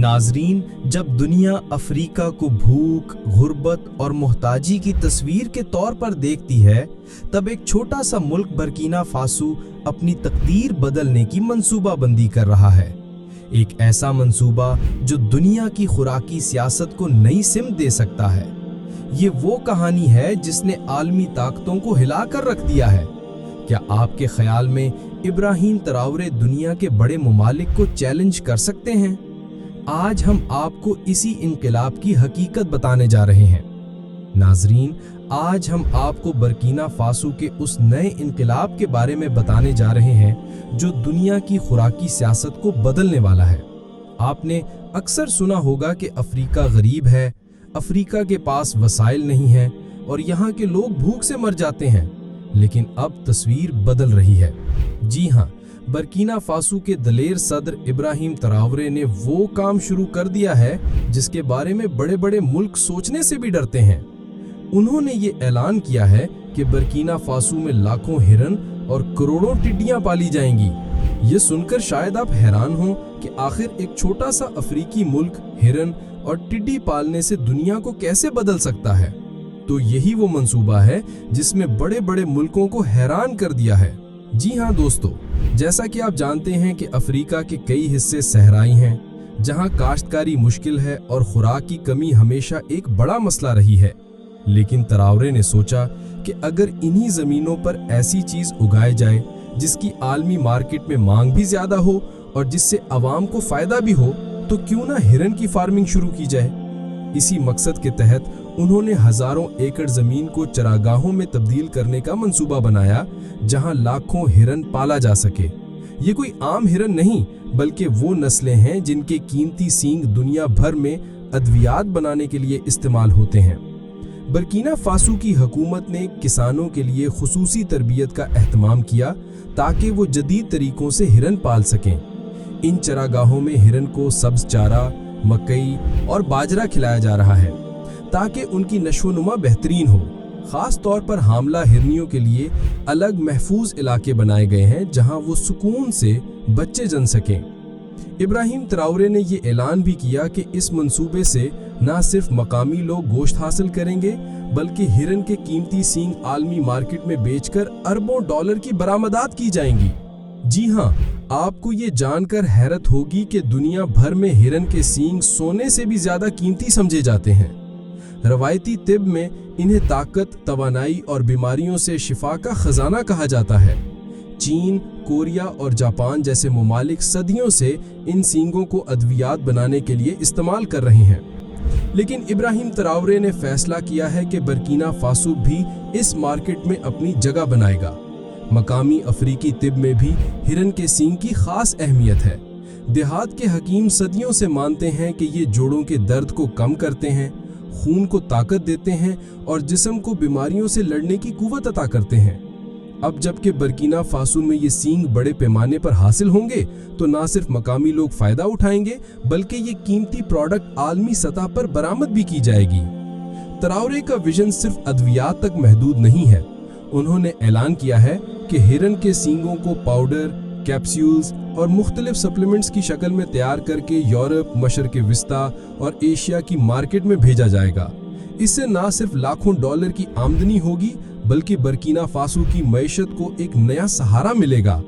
नाजरीन, जब दुनिया अफ्रीका को भूख, गुर्बत और मोहताजी की तस्वीर के तौर पर देखती है, तब एक छोटा सा मुल्क बर्किना फासो अपनी तकदीर बदलने की मंसूबाबंदी कर रहा है। एक ऐसा मंसूबा जो दुनिया की खुराकी सियासत को नई सिमत दे सकता है। ये वो कहानी है जिसने आलमी ताकतों को हिला कर रख दिया है। क्या आपके ख्याल में इब्राहिम ट्राओरे दुनिया के बड़े ममालिक को चैलेंज कर सकते हैं? आज हम आपको इसी इनकलाब की हकीकत बताने जा रहे हैं। नाजरीन, आज हम आपको बर्किना फासो के उस नए इनकलाब के बारे में बताने जा रहे हैं जो दुनिया की खुराकी सियासत को बदलने वाला है। आपने अक्सर सुना होगा कि अफ्रीका गरीब है, अफ्रीका के पास वसाइल नहीं है और यहाँ के लोग भूख से मर जाते हैं। लेकिन अब तस्वीर बदल रही है। जी हाँ, बर्किना फासो के दलेर सदर इब्राहिम ट्राओरे ने वो काम शुरू कर दिया है जिसके बारे में बड़े बड़े मुल्क सोचने से भी डरते हैं। उन्होंने ये ऐलान किया है कि बर्किना फासो में लाखों हिरन और करोड़ों टिड्डियां पाली जाएंगी। ये सुनकर शायद आप हैरान हो कि आखिर एक छोटा सा अफ्रीकी मुल्क हिरन और टिड्डी पालने से दुनिया को कैसे बदल सकता है। तो यही वो मंसूबा है जिसमें बड़े बड़े मुल्कों को हैरान कर दिया है। जी हाँ दोस्तों, जैसा कि आप जानते हैं कि अफ्रीका के कई हिस्से सहराई हैं, जहां काश्तकारी मुश्किल है और खुराक की कमी हमेशा एक बड़ा मसला रही है। लेकिन ट्राओरे ने सोचा कि अगर इन्हीं जमीनों पर ऐसी चीज उगाए जाए जिसकी आलमी मार्केट में मांग भी ज्यादा हो और जिससे आवाम को फायदा भी हो, तो क्यों ना हिरन की फार्मिंग शुरू की जाए। इसी मकसद के तहत उन्होंने हजारों एकड़ जमीन को चरागाहों में तब्दील करने का मंसूबा बनाया, जहां लाखों हिरन पाला जा सके। ये कोई आम हिरन नहीं, बल्कि वो नस्लें हैं जिनके कीमती सींग दुनिया भर में अद्वियात बनाने के लिए इस्तेमाल होते हैं। बर्किना फासो की हुकूमत ने किसानों के लिए खुसूसी तरबियत का एहतमाम किया ताकि वो जदीद तरीकों से हिरन पाल सकें। इन चरागाहों में हिरन को सब्ज चारा, मकई और बाजरा खिलाया जा रहा है ताकि उनकी नशोनुमा बेहतरीन हो। खास तौर पर हामला हिरनियों के लिए अलग महफूज इलाके बनाए गए हैं जहां वो सुकून से बच्चे जन सकें। इब्राहिम ट्राओरे ने ये ऐलान भी किया कि इस मंसूबे से न सिर्फ मकामी लोग गोश्त हासिल करेंगे, बल्कि हिरन के कीमती सींग आलमी मार्केट में बेचकर अरबों डॉलर की बरामदात की जाएंगी। जी हाँ, आपको ये जानकर हैरत होगी कि दुनिया भर में हिरन के सींग सोने से भी ज्यादा कीमती समझे जाते हैं। रवायती तिब में इन्हें ताकत, तवानाई और बीमारियों से शिफा का खजाना कहा जाता है। चीन, कोरिया और जापान जैसे ममालिक सदियों से इन सींगों को अद्वियात बनाने के लिए इस्तेमाल कर रहे हैं। लेकिन इब्राहिम ट्राओरे ने फैसला किया है कि बर्किना फासो भी इस मार्केट में अपनी जगह बनाएगा। मकामी अफ्रीकी तिब में भी हिरन के सींग की खास अहमियत है। देहात के हकीम सदियों से मानते हैं कि ये जोड़ों के दर्द को कम करते हैं, खून को ताकत देते हैं और जिस्म को बीमारियों से लड़ने की कुव्वत अता करते हैं। अब जबकि बर्किना फासो में ये सींग बड़े पैमाने पर हासिल होंगे, तो न सिर्फ मकामी लोग फायदा उठाएंगे, बल्कि ये कीमती प्रोडक्ट आलमी सतह पर बरामद भी की जाएगी। ट्राओरे का विजन सिर्फ अद्वियात तक महदूद नहीं है। उन्होंने ऐलान किया है कि हिरन के सींगों को पाउडर, कैप्सूल्स और मुख्तलिफ सप्लीमेंट्स की शक्ल में तैयार करके यूरोप, मशरक़ विस्ता और एशिया की मार्केट में भेजा जाएगा। इससे न सिर्फ लाखों डॉलर की आमदनी होगी, बल्कि बर्किना फासो की मईशत को एक नया सहारा मिलेगा।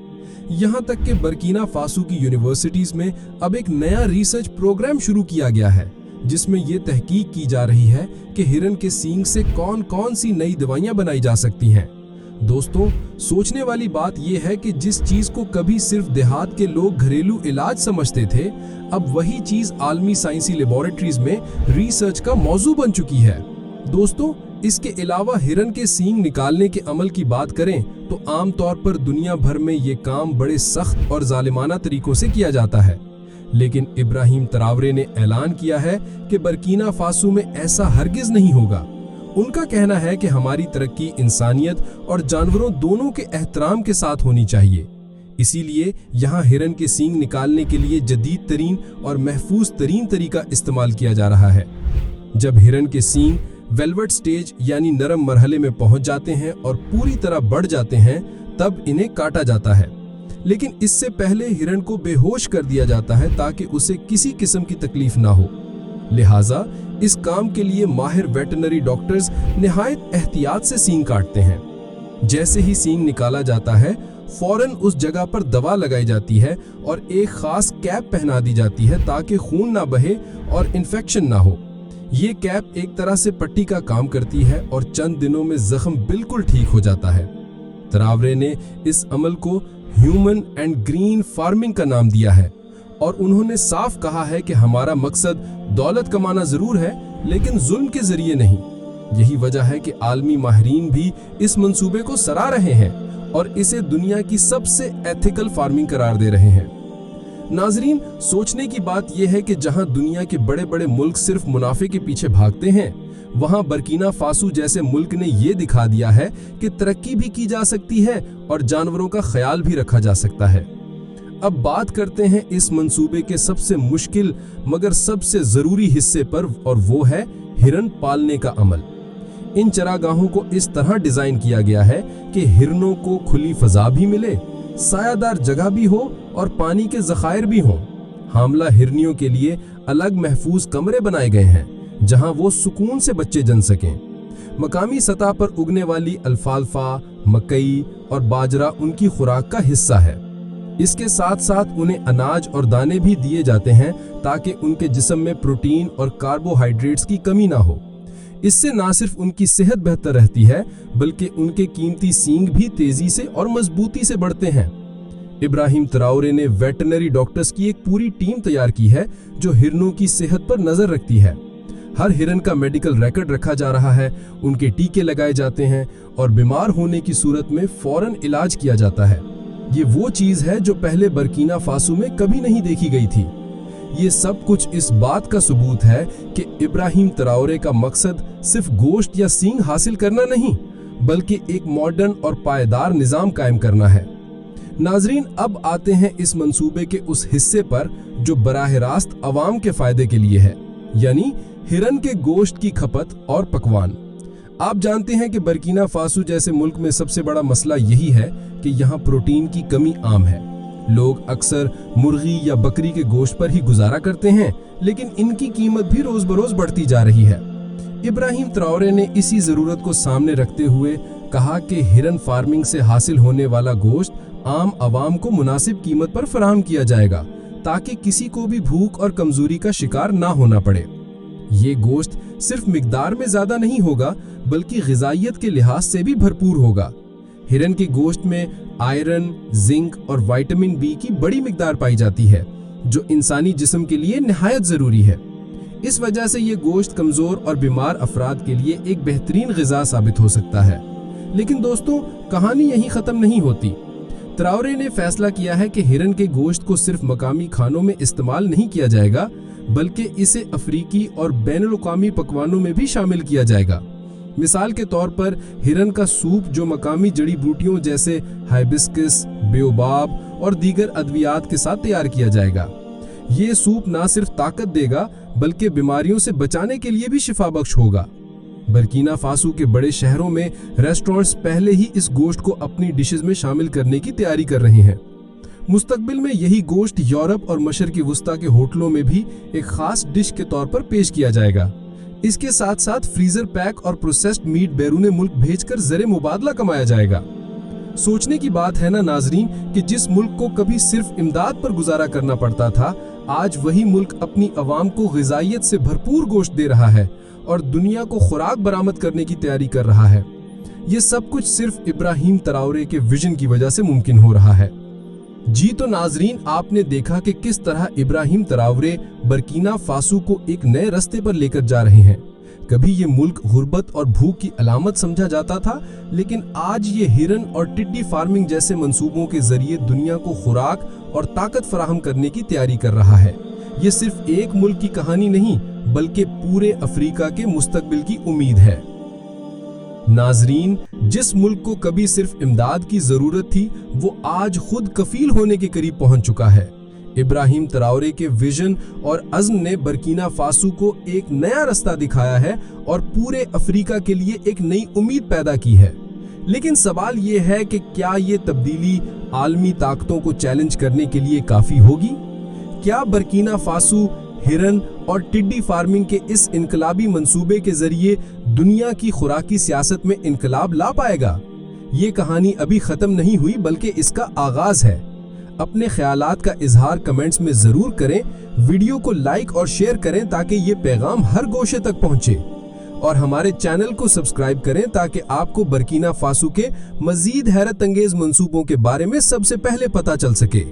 यहाँ तक कि बर्किना फासो की यूनिवर्सिटीज में अब एक नया रिसर्च प्रोग्राम शुरू किया गया है, जिसमें ये तहकीक की जा रही है कि हिरन के सींग से कौन कौन सी नई दवाइयां बनाई जा सकती हैं। दोस्तों, सोचने वाली बात यह है कि जिस चीज को कभी सिर्फ देहात के लोग घरेलू इलाज समझते थे, अब वही चीज आलमी साइंसी लेबोरेटरीज में रिसर्च का मौजू बन चुकी है। दोस्तों, इसके अलावा हिरन के सींग निकालने के अमल की बात करें तो आमतौर पर दुनिया भर में ये काम बड़े सख्त और जालिमाना तरीकों से किया जाता है। लेकिन इब्राहिम ट्राओरे ने ऐलान किया है कि बर्किना फासो में ऐसा हरगिज नहीं होगा। उनका कहना है कि हमारी तरक्की इंसानियत और जानवरों दोनों के एहतराम के साथ होनी चाहिए। इसीलिए यहाँ हिरन के सींग निकालने के लिए जदीद तरीन और महफूज तरीन तरीका इस्तेमाल किया जा रहा है। जब हिरन के सींग वेलवेट स्टेज यानी नरम मरहले में पहुंच जाते हैं और पूरी तरह बढ़ जाते हैं, तब इन्हें काटा जाता है। लेकिन इससे पहले हिरण को बेहोश कर दिया जाता है ताकि उसे किसी किस्म की तकलीफ ना हो। लिहाजा इस काम के लिए माहिर वेटरनरी डॉक्टर्स निहायत एहतियात से सींग काटते हैं। जैसे ही सींग निकाला जाता है, फौरन उस जगह पर दवा लगाई जाती है और एक खास कैप पहना दी जाती है ताकि खून ना बहे और इन्फेक्शन ना हो। ये कैप एक तरह से पट्टी का काम करती है और चंद दिनों में जख्म बिल्कुल ठीक हो जाता है। तरावरे ने इस अमल को ह्यूमन एंड ग्रीन फार्मिंग का नाम दिया है और उन्होंने साफ कहा है कि हमारा मकसद दौलत कमाना जरूर है, लेकिन जुल्म के जरिए नहीं। यही वजह है कि आलमी माहिरीन भी इस मंसूबे को सराह रहे हैं और इसे दुनिया की सबसे एथिकल फार्मिंग करार दे रहे हैं। नाजरीन, सोचने की बात यह है कि जहां दुनिया के बड़े बड़े मुल्क सिर्फ मुनाफे के पीछे भागते हैं, वहां बर्किना फासो जैसे मुल्क ने यह दिखा दिया है कि तरक्की भी की जा सकती है और जानवरों का ख्याल भी रखा जा सकता है। अब बात करते हैं इस मंसूबे के सबसे मुश्किल मगर सबसे जरूरी हिस्से पर, और वो है हिरन पालने का अमल। इन चरागाहों को इस तरह डिजाइन किया गया है कि हिरनों को खुली फजा भी मिले, सायादार जगह भी हो और पानी के जखायर भी हों। हामला हिरनियों के लिए अलग महफूज कमरे बनाए गए हैं जहां वो सुकून से बच्चे जन सकें। मकामी सतह पर उगने वाली अल्फाल्फा, मकई और बाजरा उनकी खुराक का हिस्सा है। इसके साथ साथ उन्हें अनाज और दाने भी दिए जाते हैं ताकि उनके जिस्म में प्रोटीन और कार्बोहाइड्रेट्स की कमी ना हो। इससे ना सिर्फ उनकी सेहत बेहतर रहती है, बल्कि उनके कीमती सींग भी तेजी से और मजबूती से बढ़ते हैं। इब्राहिम तरावरे ने वेटरनरी डॉक्टर्स की एक पूरी टीम तैयार की है जो हिरनों की सेहत पर नजर रखती है। हर हिरन का मेडिकल रिकॉर्ड रखा जा रहा है, उनके टीके लगाए जाते हैं और बीमार होने की सूरत में फौरन इलाज किया जाता है। ये वो चीज है जो पहले बर्किना फासो में कभी नहीं देखी गई थी। ये सब कुछ इस बात का सबूत है कि इब्राहिम तरावरे का मकसद सिर्फ गोश्त या सींग हासिल करना नहीं, बल्कि एक मॉडर्न और पायदार निजाम कायम करना है। नाजरीन, अब आते हैं इस मंसूबे के उस हिस्से पर जो बराह रास्त अवाम के फायदे के लिए है, यानी हिरन के गोश्त की खपत और पकवान। आप जानते हैं कि बर्किना फासो जैसे मुल्क में सबसे बड़ा मसला यही है कि यहाँ प्रोटीन की कमी आम है। लोग अक्सर मुर्गी या बकरी के गोश्त पर ही गुजारा करते हैं, लेकिन इनकी कीमत भी रोज बरोज बढ़ती जा रही है। इब्राहिम तरावरे ने इसी जरूरत को सामने रखते हुए कहा कि हिरन फार्मिंग से हासिल होने वाला गोश्त आम आवाम को मुनासिब कीमत पर फराहम किया जाएगा ताकि किसी को भी भूख और कमजोरी का शिकार ना होना पड़े। ये गोश्त सिर्फ मिकदार में ज्यादा नहीं होगा, बल्कि ग़िज़ाइयत के लिहाज से भी भरपूर होगा। हिरन के गोश्त में आयरन, जिंक और विटामिन बी की बड़ी मिकदार पाई जाती है, जो इंसानी जिस्म के लिए निहायत जरूरी है। इस वजह से ये गोश्त कमजोर और बीमार अफराद के लिए एक बेहतरीन ग़िज़ा साबित हो सकता है। लेकिन दोस्तों, कहानी यहीं खत्म नहीं होती। तरावरे ने फैसला किया है कि हिरन के गोश्त को सिर्फ मकामी खानों में इस्तेमाल नहीं किया जाएगा, बल्कि इसे अफ्रीकी और बैनुल-अक़वामी पकवानों में भी शामिल किया जाएगा। मिसाल के तौर पर हिरन का सूप, जो मकामी जड़ी बूटियों जैसे हाइबिस्कस, बेओबाब और दीगर अद्वियात के साथ तैयार किया जाएगा। ये सूप ना सिर्फ ताकत देगा, बल्कि बीमारियों से बचाने के लिए भी शिफा बख्श होगा। बर्किना फासो के बड़े शहरों में रेस्टोरेंट्स पहले ही इस गोश्त को अपनी डिशेज में शामिल करने की तैयारी कर रहे हैं। मुस्तकबिल में यही गोश्त यूरोप और मशरक़ी वुस्ता के होटलों में भी एक खास डिश के तौर पर पेश किया जाएगा। इसके साथ साथ फ्रीजर पैक और प्रोसेस्ड मीट बैरून मुल्क भेजकर ज़रे मुबादला कमाया जाएगा। सोचने की बात है ना नाजरीन कि जिस मुल्क को कभी सिर्फ इमदाद पर गुजारा करना पड़ता था, आज वही मुल्क अपनी अवाम को ग़िज़ाइयत से भरपूर गोश्त दे रहा है और दुनिया को खुराक बरामद करने की तैयारी कर रहा है। ये सब कुछ सिर्फ इब्राहिम तरावरे के विजन की वजह से मुमकिन हो रहा है। जी तो नाजरीन, आपने देखा कि किस तरह इब्राहिम तरावरे बर्किना फासो को एक नए रास्ते पर लेकर जा रहे हैं। कभी ये मुल्क गुर्बत और भूख की अलामत समझा जाता था, लेकिन आज ये हिरन और टिड्डी फार्मिंग जैसे मंसूबों के जरिए दुनिया को खुराक और ताकत फराहम करने की तैयारी कर रहा है। ये सिर्फ एक मुल्क की कहानी नहीं, बल्कि पूरे अफ्रीका के मुस्तकबिल की उम्मीद है। नाजरीन, जिस मुल्क को कभी सिर्फ इमदाद की जरूरत थी, वो आज खुद कफील होने के करीब पहुंच चुका है। इब्राहिम तरावरे के विजन और अज़्म ने बर्किना फासो को एक नया रास्ता दिखाया है और पूरे अफ्रीका के लिए एक नई उम्मीद पैदा की है। لیکن سوال یہ ہے کہ کیا یہ تبدیلی عالمی طاقتوں کو چیلنج کرنے کے لیے کافی ہوگی؟ کیا برکینا فاسو ہرن اور ٹڈی فارمنگ کے اس انقلابی منصوبے کے ذریعے دنیا کی خوراکی سیاست میں انقلاب لا پائے گا؟ یہ کہانی ابھی ختم نہیں ہوئی بلکہ اس کا آغاز ہے۔ اپنے خیالات کا اظہار کمنٹس میں ضرور کریں، ویڈیو کو لائک اور شیئر کریں تاکہ یہ پیغام ہر گوشے تک پہنچے، اور ہمارے چینل کو سبسکرائب کریں تاکہ آپ کو برکینا فاسو کے مزید حیرت انگیز منصوبوں کے بارے میں سب سے پہلے پتہ چل سکے۔